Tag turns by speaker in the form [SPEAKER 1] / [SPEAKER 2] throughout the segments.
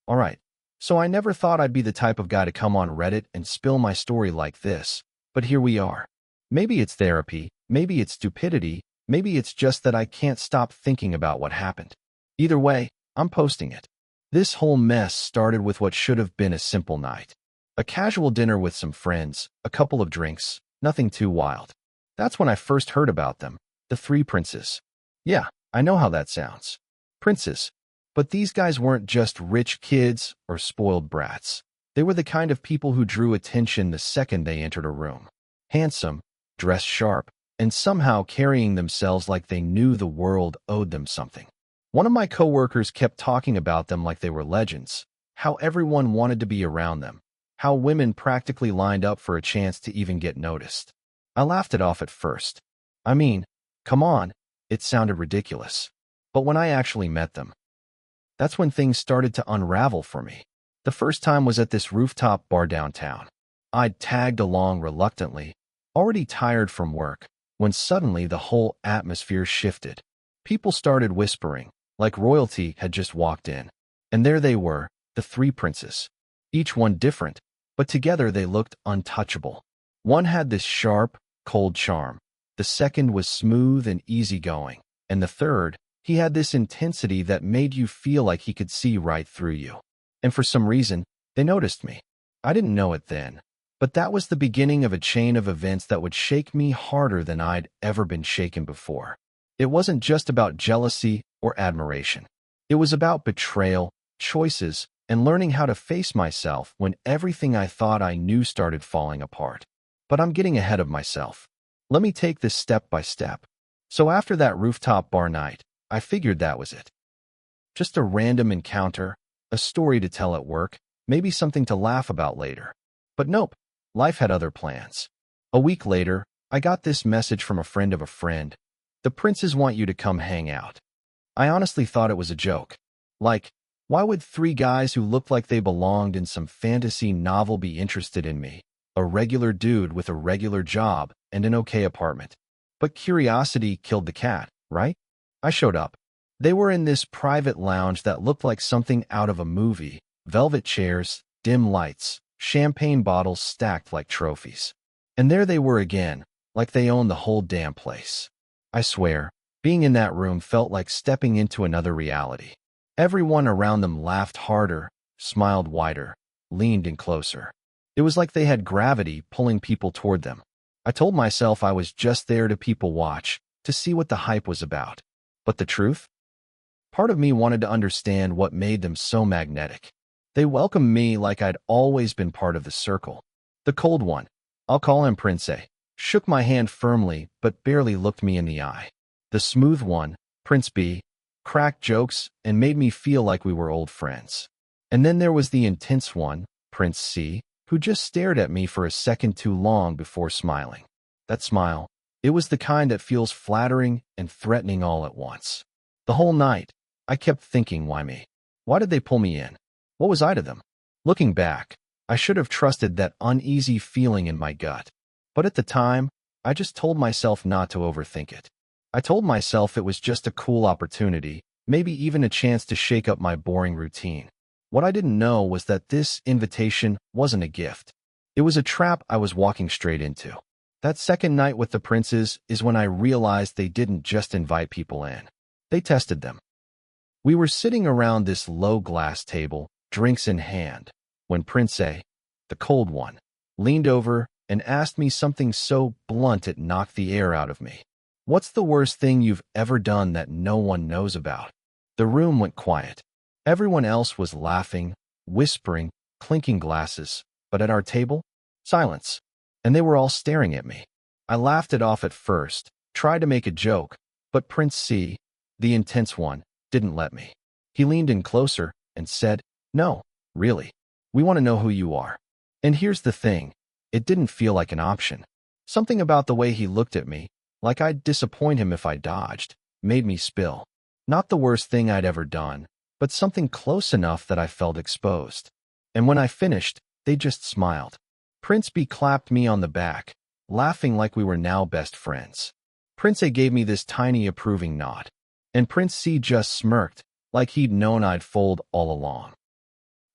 [SPEAKER 1] Alright, so I never thought I'd be the type of guy to come on Reddit and spill my story like this, but here we are. Maybe it's therapy, maybe it's stupidity, maybe it's just that I can't stop thinking about what happened. Either way, I'm posting it. This whole mess started with what should have been a simple night. A casual dinner with some friends, a couple of drinks, nothing too wild. That's when I first heard about them, the three princes. Yeah, I know how that sounds. Princes. But these guys weren't just rich kids or spoiled brats. They were the kind of people who drew attention the second they entered a room. Handsome, dressed sharp, and somehow carrying themselves like they knew the world owed them something. One of my coworkers kept talking about them like they were legends, how everyone wanted to be around them, how women practically lined up for a chance to even get noticed. I laughed it off at first. I mean, come on, it sounded ridiculous. But when I actually met them, that's when things started to unravel for me. The first time was at this rooftop bar downtown. I'd tagged along reluctantly, already tired from work, when suddenly the whole atmosphere shifted. People started whispering, like royalty had just walked in. And there they were, the three princes. Each one different, but together they looked untouchable. One had this sharp, cold charm. The second was smooth and easygoing. And the third, he had this intensity that made you feel like he could see right through you. And for some reason, they noticed me. I didn't know it then, but that was the beginning of a chain of events that would shake me harder than I'd ever been shaken before. It wasn't just about jealousy or admiration. It was about betrayal, choices, and learning how to face myself when everything I thought I knew started falling apart. But I'm getting ahead of myself. Let me take this step by step. So after that rooftop bar night, I figured that was it. Just a random encounter, a story to tell at work, maybe something to laugh about later. But nope, life had other plans. A week later, I got this message from a friend of a friend. The princes want you to come hang out. I honestly thought it was a joke. Like, why would three guys who looked like they belonged in some fantasy novel be interested in me? A regular dude with a regular job and an okay apartment. But curiosity killed the cat, right? I showed up. They were in this private lounge that looked like something out of a movie. Velvet chairs, dim lights, champagne bottles stacked like trophies. And there they were again, like they owned the whole damn place. I swear, being in that room felt like stepping into another reality. Everyone around them laughed harder, smiled wider, leaned in closer. It was like they had gravity pulling people toward them. I told myself I was just there to people watch, to see what the hype was about. But the truth? Part of me wanted to understand what made them so magnetic. They welcomed me like I'd always been part of the circle. The cold one, I'll call him Prince A, shook my hand firmly but barely looked me in the eye. The smooth one, Prince B, cracked jokes and made me feel like we were old friends. And then there was the intense one, Prince C, who just stared at me for a second too long before smiling. That smile, it was the kind that feels flattering and threatening all at once. The whole night, I kept thinking, why me? Why did they pull me in? What was I to them? Looking back, I should have trusted that uneasy feeling in my gut. But at the time, I just told myself not to overthink it. I told myself it was just a cool opportunity, maybe even a chance to shake up my boring routine. What I didn't know was that this invitation wasn't a gift. It was a trap I was walking straight into. That second night with the princes is when I realized they didn't just invite people in. They tested them. We were sitting around this low glass table, drinks in hand, when Prince A, the cold one, leaned over and asked me something so blunt it knocked the air out of me. What's the worst thing you've ever done that no one knows about? The room went quiet. Everyone else was laughing, whispering, clinking glasses, but at our table, silence. And they were all staring at me. I laughed it off at first, tried to make a joke, but Prince C, the intense one, didn't let me. He leaned in closer and said, "No, really. We want to know who you are." And here's the thing, it didn't feel like an option. Something about the way he looked at me, like I'd disappoint him if I dodged, made me spill. Not the worst thing I'd ever done, but something close enough that I felt exposed. And when I finished, they just smiled. Prince B clapped me on the back, laughing like we were now best friends. Prince A gave me this tiny approving nod, and Prince C just smirked, like he'd known I'd fold all along.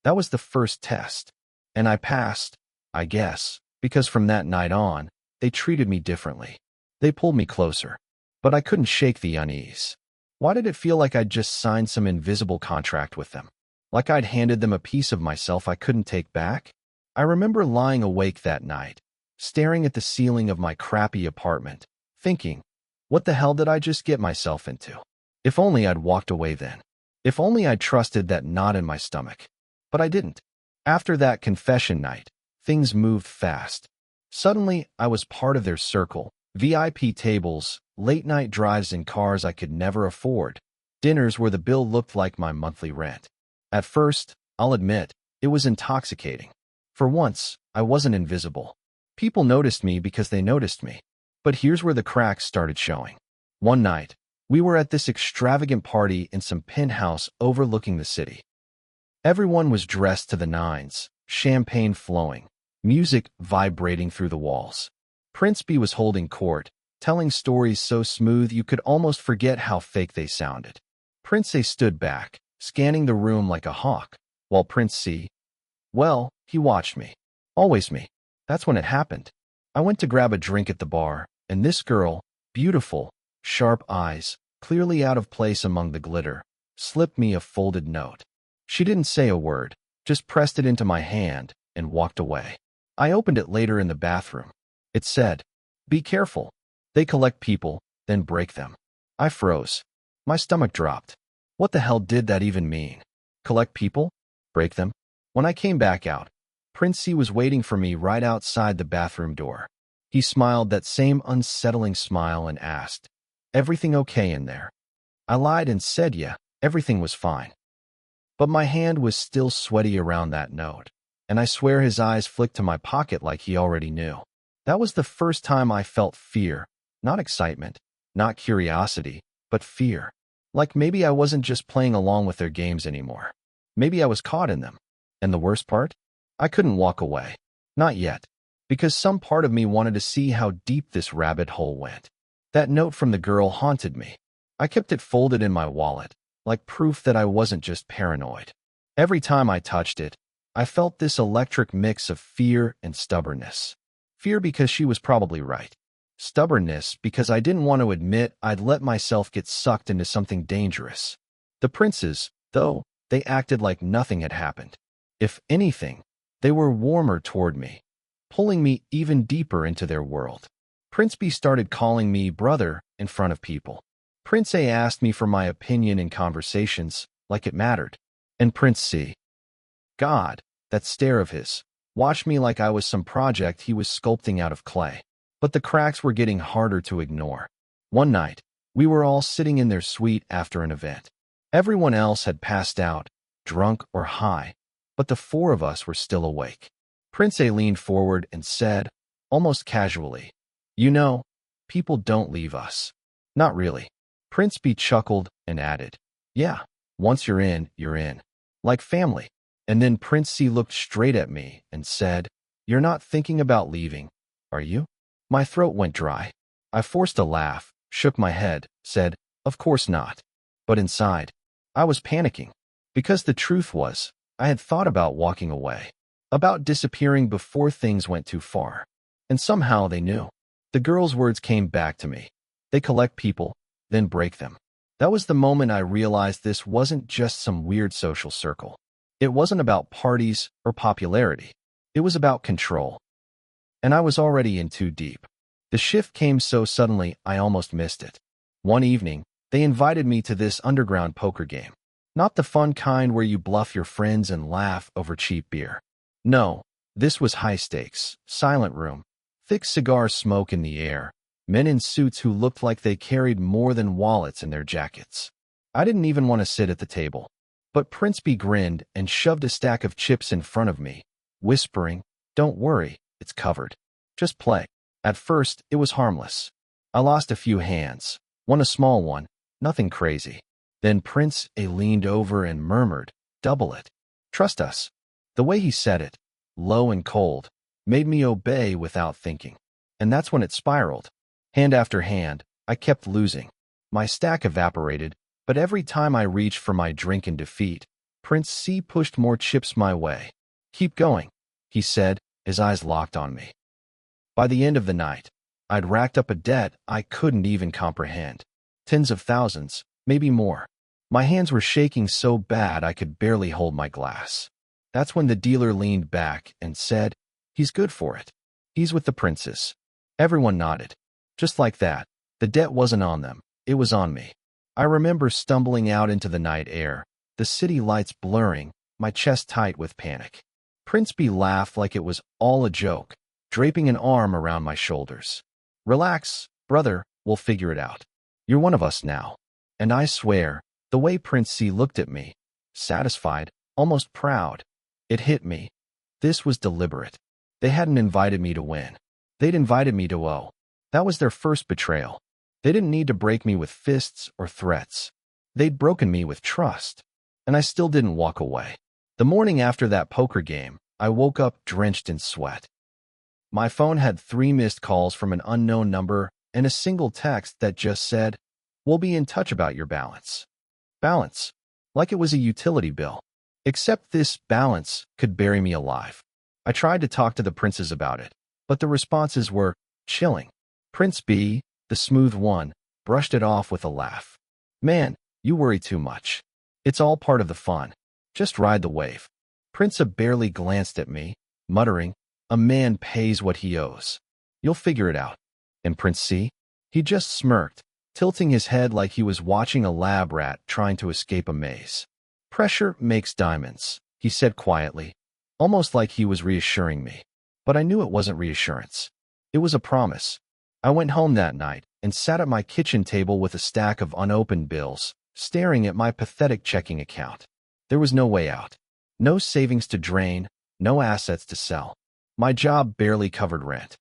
[SPEAKER 1] That was the first test. And I passed, I guess, because from that night on, they treated me differently. They pulled me closer. But I couldn't shake the unease. Why did it feel like I'd just signed some invisible contract with them? Like I'd handed them a piece of myself I couldn't take back? I remember lying awake that night, staring at the ceiling of my crappy apartment, thinking, what the hell did I just get myself into? If only I'd walked away then. If only I'd trusted that knot in my stomach. But I didn't. After that confession night, things moved fast. Suddenly, I was part of their circle. VIP tables, late-night drives in cars I could never afford, dinners where the bill looked like my monthly rent. At first, I'll admit, it was intoxicating. For once, I wasn't invisible. People noticed me because they noticed me. But here's where the cracks started showing. One night, we were at this extravagant party in some penthouse overlooking the city. Everyone was dressed to the nines, champagne flowing, music vibrating through the walls. Prince B was holding court, telling stories so smooth you could almost forget how fake they sounded. Prince A stood back, scanning the room like a hawk, while Prince C, well, he watched me. Always me. That's when it happened. I went to grab a drink at the bar, and this girl, beautiful, sharp eyes, clearly out of place among the glitter, slipped me a folded note. She didn't say a word, just pressed it into my hand and walked away. I opened it later in the bathroom. It said, "Be careful. They collect people, then break them." I froze. My stomach dropped. What the hell did that even mean? Collect people? Break them? When I came back out, Prince C was waiting for me right outside the bathroom door. He smiled that same unsettling smile and asked, "Everything okay in there?" I lied and said yeah, everything was fine. But my hand was still sweaty around that note, and I swear his eyes flicked to my pocket like he already knew. That was the first time I felt fear, not excitement, not curiosity, but fear. Like maybe I wasn't just playing along with their games anymore. Maybe I was caught in them. And the worst part? I couldn't walk away. Not yet. Because some part of me wanted to see how deep this rabbit hole went. That note from the girl haunted me. I kept it folded in my wallet, like proof that I wasn't just paranoid. Every time I touched it, I felt this electric mix of fear and stubbornness. Fear because she was probably right. Stubbornness because I didn't want to admit I'd let myself get sucked into something dangerous. The princes, though, they acted like nothing had happened. If anything, they were warmer toward me, pulling me even deeper into their world. Prince B started calling me brother in front of people. Prince A asked me for my opinion in conversations, like it mattered. And Prince C, God, that stare of his, watched me like I was some project he was sculpting out of clay. But the cracks were getting harder to ignore. One night, we were all sitting in their suite after an event. Everyone else had passed out, drunk or high, but the four of us were still awake. Prince A leaned forward and said, almost casually, "You know, people don't leave us." Not really. Prince B chuckled and added, "Yeah, once you're in, you're in. Like family." And then Prince C looked straight at me and said, "You're not thinking about leaving, are you?" My throat went dry. I forced a laugh, shook my head, said, "Of course not." But inside, I was panicking. Because the truth was, I had thought about walking away. About disappearing before things went too far. And somehow they knew. The girl's words came back to me. They collect people, then break them. That was the moment I realized this wasn't just some weird social circle. It wasn't about parties or popularity. It was about control. And I was already in too deep. The shift came so suddenly I almost missed it. One evening, they invited me to this underground poker game. Not the fun kind where you bluff your friends and laugh over cheap beer. No, this was high stakes, silent room, thick cigar smoke in the air, men in suits who looked like they carried more than wallets in their jackets. I didn't even want to sit at the table. But Prince B grinned and shoved a stack of chips in front of me, whispering, "Don't worry, it's covered. Just play." At first, it was harmless. I lost a few hands, won a small one, nothing crazy. Then Prince A leaned over and murmured, "Double it. Trust us." The way he said it, low and cold, made me obey without thinking. And that's when it spiraled. Hand after hand, I kept losing. My stack evaporated, but every time I reached for my drink in defeat, Prince C pushed more chips my way. "Keep going," he said, his eyes locked on me. By the end of the night, I'd racked up a debt I couldn't even comprehend. Tens of thousands, maybe more. My hands were shaking so bad I could barely hold my glass. That's when the dealer leaned back and said, "He's good for it. He's with the princes." Everyone nodded. Just like that, the debt wasn't on them, it was on me. I remember stumbling out into the night air, the city lights blurring, my chest tight with panic. Prince B laughed like it was all a joke, draping an arm around my shoulders. "Relax, brother, we'll figure it out. You're one of us now." And I swear, the way Prince C looked at me, satisfied, almost proud, it hit me. This was deliberate. They hadn't invited me to win. They'd invited me to owe. That was their first betrayal. They didn't need to break me with fists or threats. They'd broken me with trust. And I still didn't walk away. The morning after that poker game, I woke up drenched in sweat. My phone had 3 missed calls from an unknown number and a single text that just said, "We'll be in touch about your balance." Balance. Like it was a utility bill. Except this balance could bury me alive. I tried to talk to the princes about it, but the responses were chilling. Prince B, the smooth one, brushed it off with a laugh. "Man, you worry too much. It's all part of the fun. Just ride the wave." Prince A barely glanced at me, muttering, "A man pays what he owes. You'll figure it out." And Prince C? He just smirked, tilting his head like he was watching a lab rat trying to escape a maze. "Pressure makes diamonds," he said quietly, almost like he was reassuring me. But I knew it wasn't reassurance. It was a promise. I went home that night and sat at my kitchen table with a stack of unopened bills, staring at my pathetic checking account. There was no way out. No savings to drain, no assets to sell. My job barely covered rent.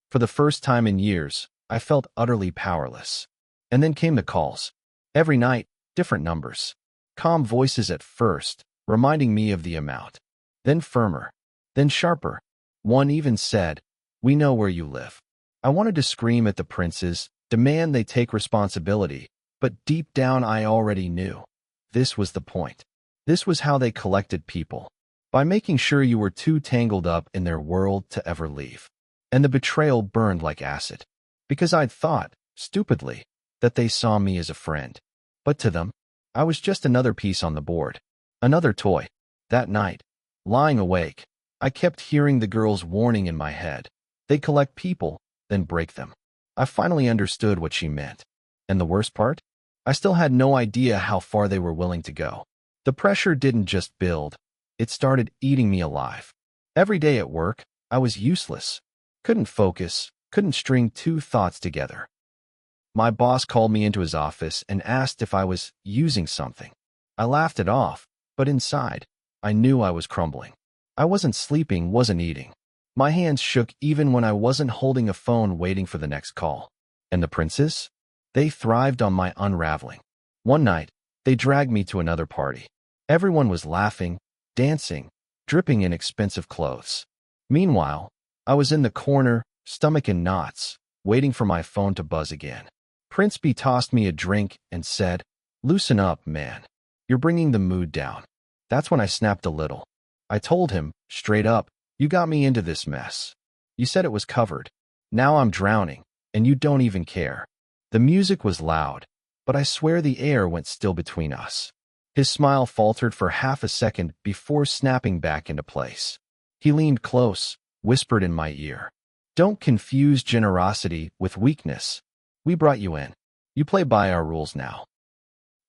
[SPEAKER 1] For the first time in years, I felt utterly powerless. And then came the calls. Every night, different numbers. Calm voices at first, reminding me of the amount. Then firmer. Then sharper. One even said, "We know where you live." I wanted to scream at the princes, demand they take responsibility, but deep down I already knew. This was the point. This was how they collected people. By making sure you were too tangled up in their world to ever leave. And the betrayal burned like acid. Because I'd thought, stupidly, that they saw me as a friend. But to them, I was just another piece on the board. Another toy. That night, lying awake, I kept hearing the girl's warning in my head. They collect people, then break them. I finally understood what she meant. And the worst part? I still had no idea how far they were willing to go. The pressure didn't just build. It started eating me alive. Every day at work, I was useless. Couldn't focus, couldn't string 2 thoughts together. My boss called me into his office and asked if I was using something. I laughed it off, but inside, I knew I was crumbling. I wasn't sleeping, wasn't eating. My hands shook even when I wasn't holding a phone waiting for the next call. And the princes? They thrived on my unraveling. One night, they dragged me to another party. Everyone was laughing, dancing, dripping in expensive clothes. Meanwhile, I was in the corner, stomach in knots, waiting for my phone to buzz again. Prince B tossed me a drink and said, "Loosen up, man. You're bringing the mood down." That's when I snapped a little. I told him, straight up, "You got me into this mess. You said it was covered. Now I'm drowning, and you don't even care." The music was loud, but I swear the air went still between us. His smile faltered for half a second before snapping back into place. He leaned close, whispered in my ear, "Don't confuse generosity with weakness. We brought you in. You play by our rules now."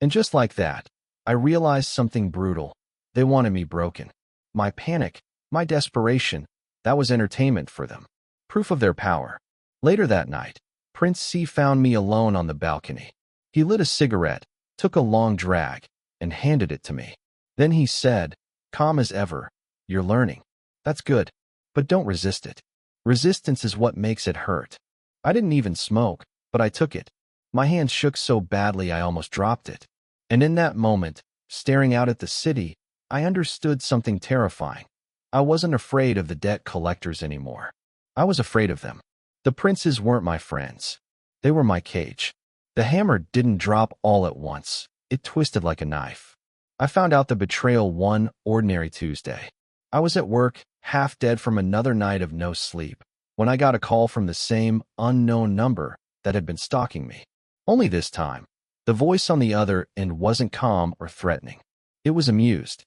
[SPEAKER 1] And just like that, I realized something brutal. They wanted me broken. My panic, my desperation, that was entertainment for them. Proof of their power. Later that night, Prince C found me alone on the balcony. He lit a cigarette, took a long drag, and handed it to me. Then he said, calm as ever, "You're learning. That's good. But don't resist it. Resistance is what makes it hurt." I didn't even smoke, but I took it. My hand shook so badly I almost dropped it. And in that moment, staring out at the city, I understood something terrifying. I wasn't afraid of the debt collectors anymore. I was afraid of them. The princes weren't my friends. They were my cage. The hammer didn't drop all at once. It twisted like a knife. I found out the betrayal one ordinary Tuesday. I was at work, half dead from another night of no sleep, when I got a call from the same unknown number that had been stalking me. Only this time, the voice on the other end wasn't calm or threatening. It was amused.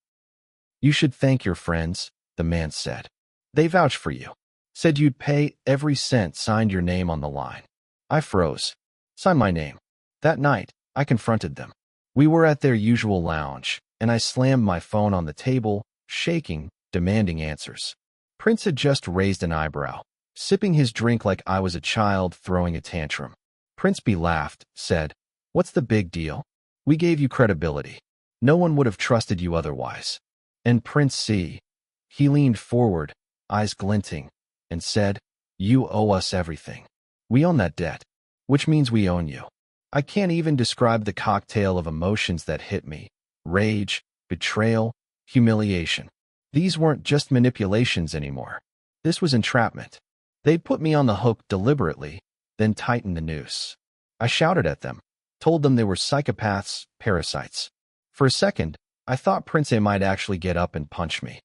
[SPEAKER 1] "You should thank your friends," the man said. "They vouched for you. Said you'd pay every cent, signed your name on the line." I froze. Sign my name. That night, I confronted them. We were at their usual lounge, and I slammed my phone on the table, shaking, demanding answers. Prince had just raised an eyebrow, sipping his drink like I was a child throwing a tantrum. Prince B laughed, said, "What's the big deal? We gave you credibility. No one would have trusted you otherwise." And Prince C, he leaned forward, eyes glinting, and said, "You owe us everything. We own that debt, which means we own you." I can't even describe the cocktail of emotions that hit me. Rage, betrayal, humiliation. These weren't just manipulations anymore. This was entrapment. They'd put me on the hook deliberately, then tightened the noose. I shouted at them, told them they were psychopaths, parasites. For a second, I thought Prince A might actually get up and punch me.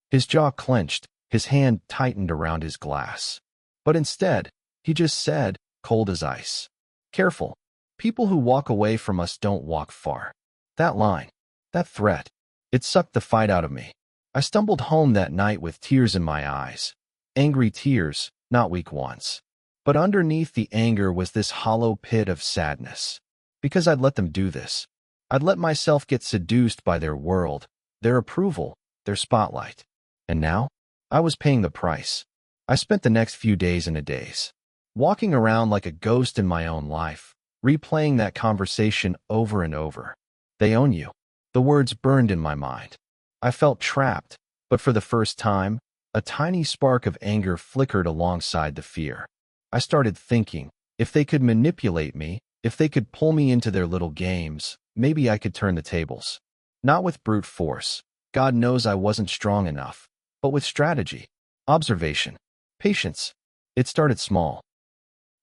[SPEAKER 1] His jaw clenched, his hand tightened around his glass. But instead, he just said, cold as ice, "Careful. People who walk away from us don't walk far." That line, that threat, it sucked the fight out of me. I stumbled home that night with tears in my eyes. Angry tears, not weak ones. But underneath the anger was this hollow pit of sadness. Because I'd let them do this. I'd let myself get seduced by their world, their approval, their spotlight. And now, I was paying the price. I spent the next few days in a daze, walking around like a ghost in my own life, replaying that conversation over and over. "They own you." The words burned in my mind. I felt trapped, but for the first time, a tiny spark of anger flickered alongside the fear. I started thinking, if they could manipulate me, if they could pull me into their little games, maybe I could turn the tables. Not with brute force. God knows I wasn't strong enough. But with strategy, observation, patience. It started small.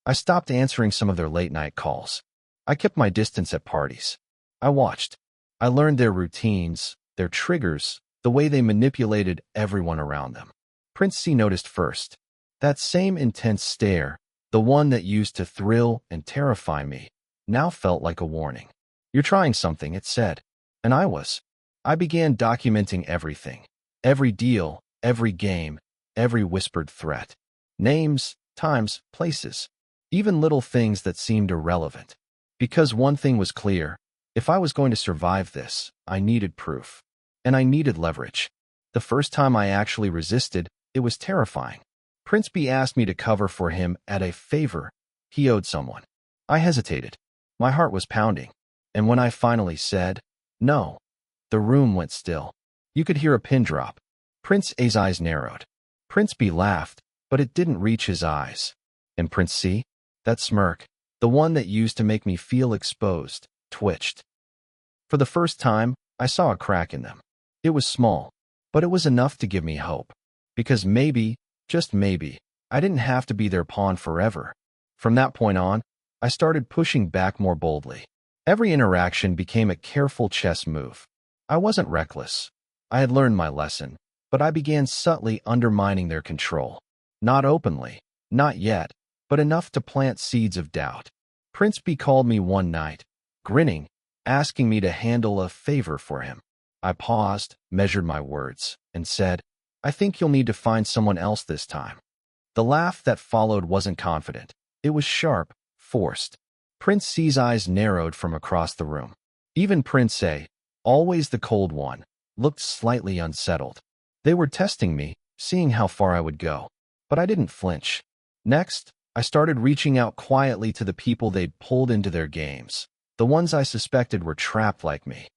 [SPEAKER 1] I stopped answering some of their late-night calls. I kept my distance at parties. I watched. I learned their routines, their triggers, the way they manipulated everyone around them. Prince C noticed first. That same intense stare, the one that used to thrill and terrify me, now felt like a warning. "You're trying something," it said. And I was. I began documenting everything. Every deal, every game, every whispered threat. Names, times, places. Even little things that seemed irrelevant. Because one thing was clear. If I was going to survive this, I needed proof. And I needed leverage. The first time I actually resisted, it was terrifying. Prince B asked me to cover for him at a favor he owed someone. I hesitated. My heart was pounding. And when I finally said, "No," the room went still. You could hear a pin drop. Prince A's eyes narrowed. Prince B laughed, but it didn't reach his eyes. And Prince C, that smirk, the one that used to make me feel exposed, twitched. For the first time, I saw a crack in them. It was small, but it was enough to give me hope. Because maybe, just maybe, I didn't have to be their pawn forever. From that point on, I started pushing back more boldly. Every interaction became a careful chess move. I wasn't reckless. I had learned my lesson, but I began subtly undermining their control. Not openly, not yet, but enough to plant seeds of doubt. Prince B called me one night, grinning, asking me to handle a favor for him. I paused, measured my words, and said, "I think you'll need to find someone else this time." The laugh that followed wasn't confident. It was sharp, forced. Prince C's eyes narrowed from across the room. Even Prince A, always the cold one, looked slightly unsettled. They were testing me, seeing how far I would go. But I didn't flinch. Next, I started reaching out quietly to the people they'd pulled into their games, the ones I suspected were trapped like me.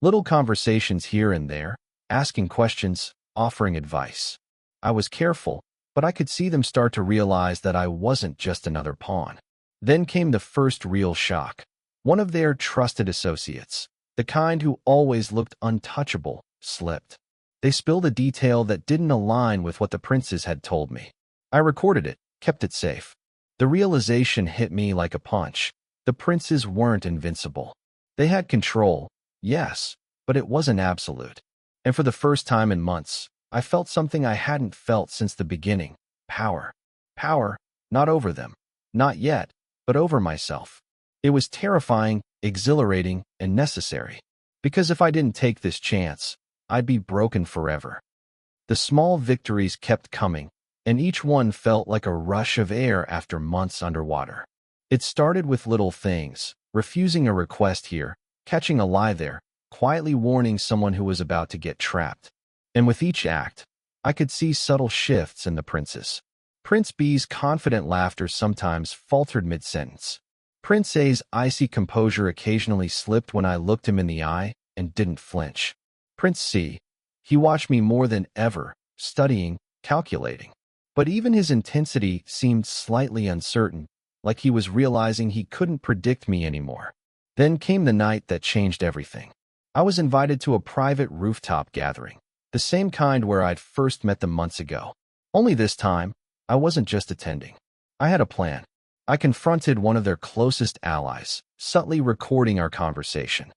[SPEAKER 1] Little conversations here and there, asking questions, offering advice. I was careful, but I could see them start to realize that I wasn't just another pawn. Then came the first real shock. One of their trusted associates, the kind who always looked untouchable, slipped. They spilled a detail that didn't align with what the princes had told me. I recorded it, kept it safe. The realization hit me like a punch. The princes weren't invincible. They had control, yes, but it wasn't absolute. And for the first time in months, I felt something I hadn't felt since the beginning. Power. Power, not over them. Not yet, but over myself. It was terrifying, exhilarating, and necessary. Because if I didn't take this chance, I'd be broken forever. The small victories kept coming, and each one felt like a rush of air after months underwater. It started with little things, refusing a request here, catching a lie there, quietly warning someone who was about to get trapped. And with each act, I could see subtle shifts in the princes. Prince B's confident laughter sometimes faltered mid-sentence. Prince A's icy composure occasionally slipped when I looked him in the eye and didn't flinch. Prince C, he watched me more than ever, studying, calculating. But even his intensity seemed slightly uncertain, like he was realizing he couldn't predict me anymore. Then came the night that changed everything. I was invited to a private rooftop gathering, the same kind where I'd first met them months ago. Only this time, I wasn't just attending. I had a plan. I confronted one of their closest allies, subtly recording our conversation.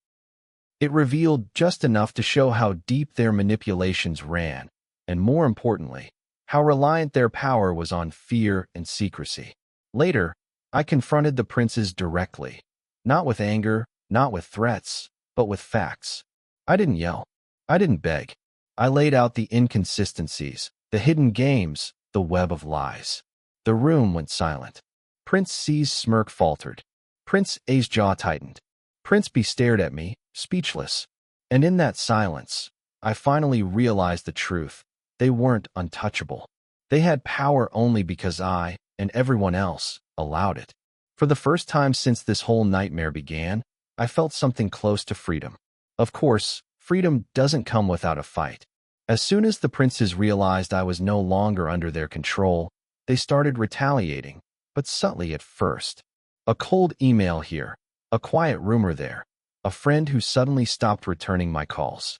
[SPEAKER 1] It revealed just enough to show how deep their manipulations ran, and more importantly, how reliant their power was on fear and secrecy. Later, I confronted the princes directly, not with anger, not with threats, but with facts. I didn't yell. I didn't beg. I laid out the inconsistencies, the hidden games, the web of lies. The room went silent. Prince C's smirk faltered. Prince A's jaw tightened. Prince B stared at me, speechless. And in that silence, I finally realized the truth. They weren't untouchable. They had power only because I, and everyone else, allowed it. For the first time since this whole nightmare began, I felt something close to freedom. Of course, freedom doesn't come without a fight. As soon as the princes realized I was no longer under their control, they started retaliating, but subtly at first. A cold email here, a quiet rumor there, a friend who suddenly stopped returning my calls.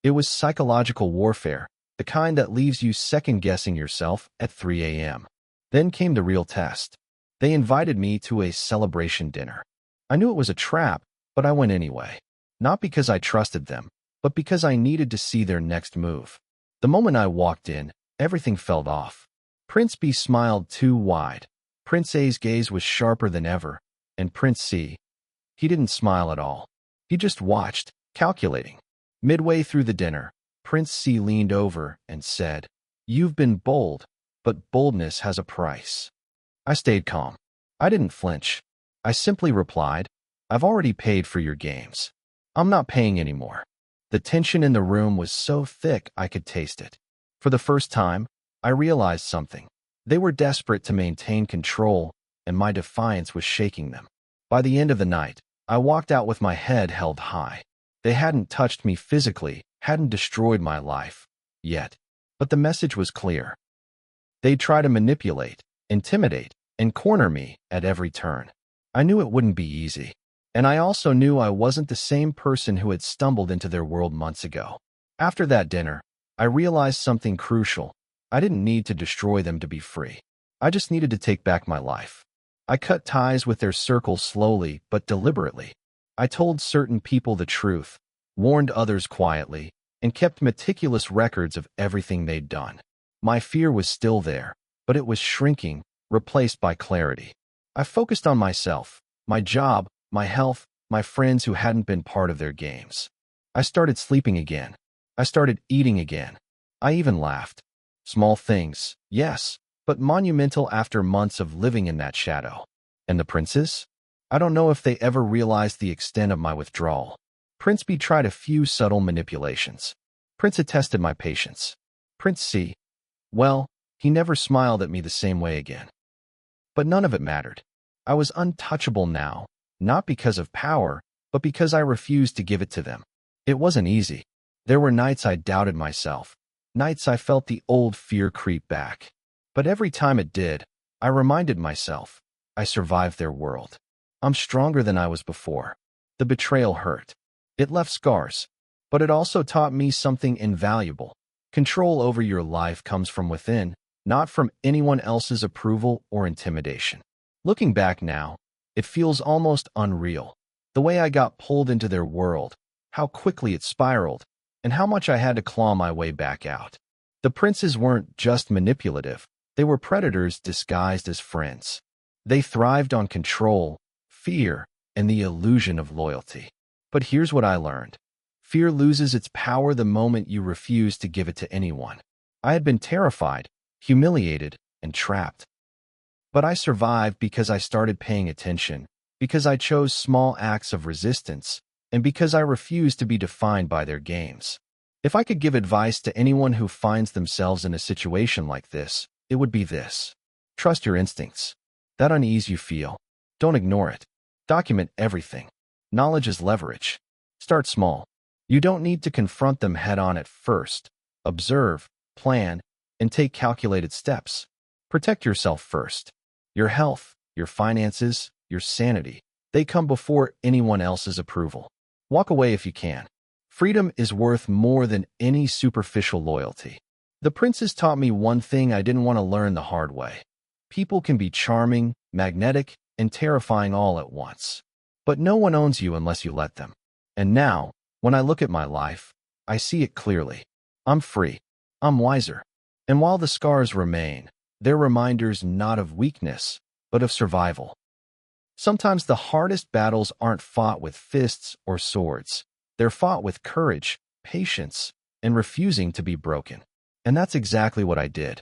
[SPEAKER 1] It was psychological warfare, the kind that leaves you second-guessing yourself at 3 a.m. Then came the real test. They invited me to a celebration dinner. I knew it was a trap, but I went anyway. Not because I trusted them, but because I needed to see their next move. The moment I walked in, everything felt off. Prince B smiled too wide. Prince A's gaze was sharper than ever, and Prince C, he didn't smile at all. He just watched, calculating. Midway through the dinner, Prince C leaned over and said, "You've been bold, but boldness has a price." I stayed calm. I didn't flinch. I simply replied, "I've already paid for your games. I'm not paying anymore." The tension in the room was so thick I could taste it. For the first time, I realized something. They were desperate to maintain control, and my defiance was shaking them. By the end of the night, I walked out with my head held high. They hadn't touched me physically, hadn't destroyed my life, yet. But the message was clear. They'd try to manipulate, intimidate, and corner me at every turn. I knew it wouldn't be easy. And I also knew I wasn't the same person who had stumbled into their world months ago. After that dinner, I realized something crucial. I didn't need to destroy them to be free. I just needed to take back my life. I cut ties with their circle slowly but deliberately. I told certain people the truth, warned others quietly, and kept meticulous records of everything they'd done. My fear was still there, but it was shrinking, replaced by clarity. I focused on myself, my job, my health, my friends who hadn't been part of their games. I started sleeping again. I started eating again. I even laughed. Small things, yes, but monumental after months of living in that shadow. And the princes? I don't know if they ever realized the extent of my withdrawal. Prince B tried a few subtle manipulations. Prince A tested my patience. Prince C, well, he never smiled at me the same way again. But none of it mattered. I was untouchable now, not because of power, but because I refused to give it to them. It wasn't easy. There were nights I doubted myself, nights I felt the old fear creep back. But every time it did, I reminded myself, I survived their world. I'm stronger than I was before. The betrayal hurt. It left scars, but it also taught me something invaluable. Control over your life comes from within, not from anyone else's approval or intimidation. Looking back now, it feels almost unreal. The way I got pulled into their world, how quickly it spiraled, and how much I had to claw my way back out. The princes weren't just manipulative, they were predators disguised as friends. They thrived on control, fear, and the illusion of loyalty. But here's what I learned. Fear loses its power the moment you refuse to give it to anyone. I had been terrified, humiliated, and trapped. But I survived because I started paying attention, because I chose small acts of resistance, and because I refused to be defined by their games. If I could give advice to anyone who finds themselves in a situation like this, it would be this. Trust your instincts. That unease you feel, don't ignore it. Document everything. Knowledge is leverage. Start small. You don't need to confront them head-on at first. Observe, plan, and take calculated steps. Protect yourself first. Your health, your finances, your sanity, they come before anyone else's approval. Walk away if you can. Freedom is worth more than any superficial loyalty. The princes taught me one thing I didn't want to learn the hard way. People can be charming, magnetic, and terrifying all at once. But no one owns you unless you let them. And now, when I look at my life, I see it clearly. I'm free. I'm wiser. And while the scars remain, they're reminders not of weakness, but of survival. Sometimes the hardest battles aren't fought with fists or swords. They're fought with courage, patience, and refusing to be broken. And that's exactly what I did.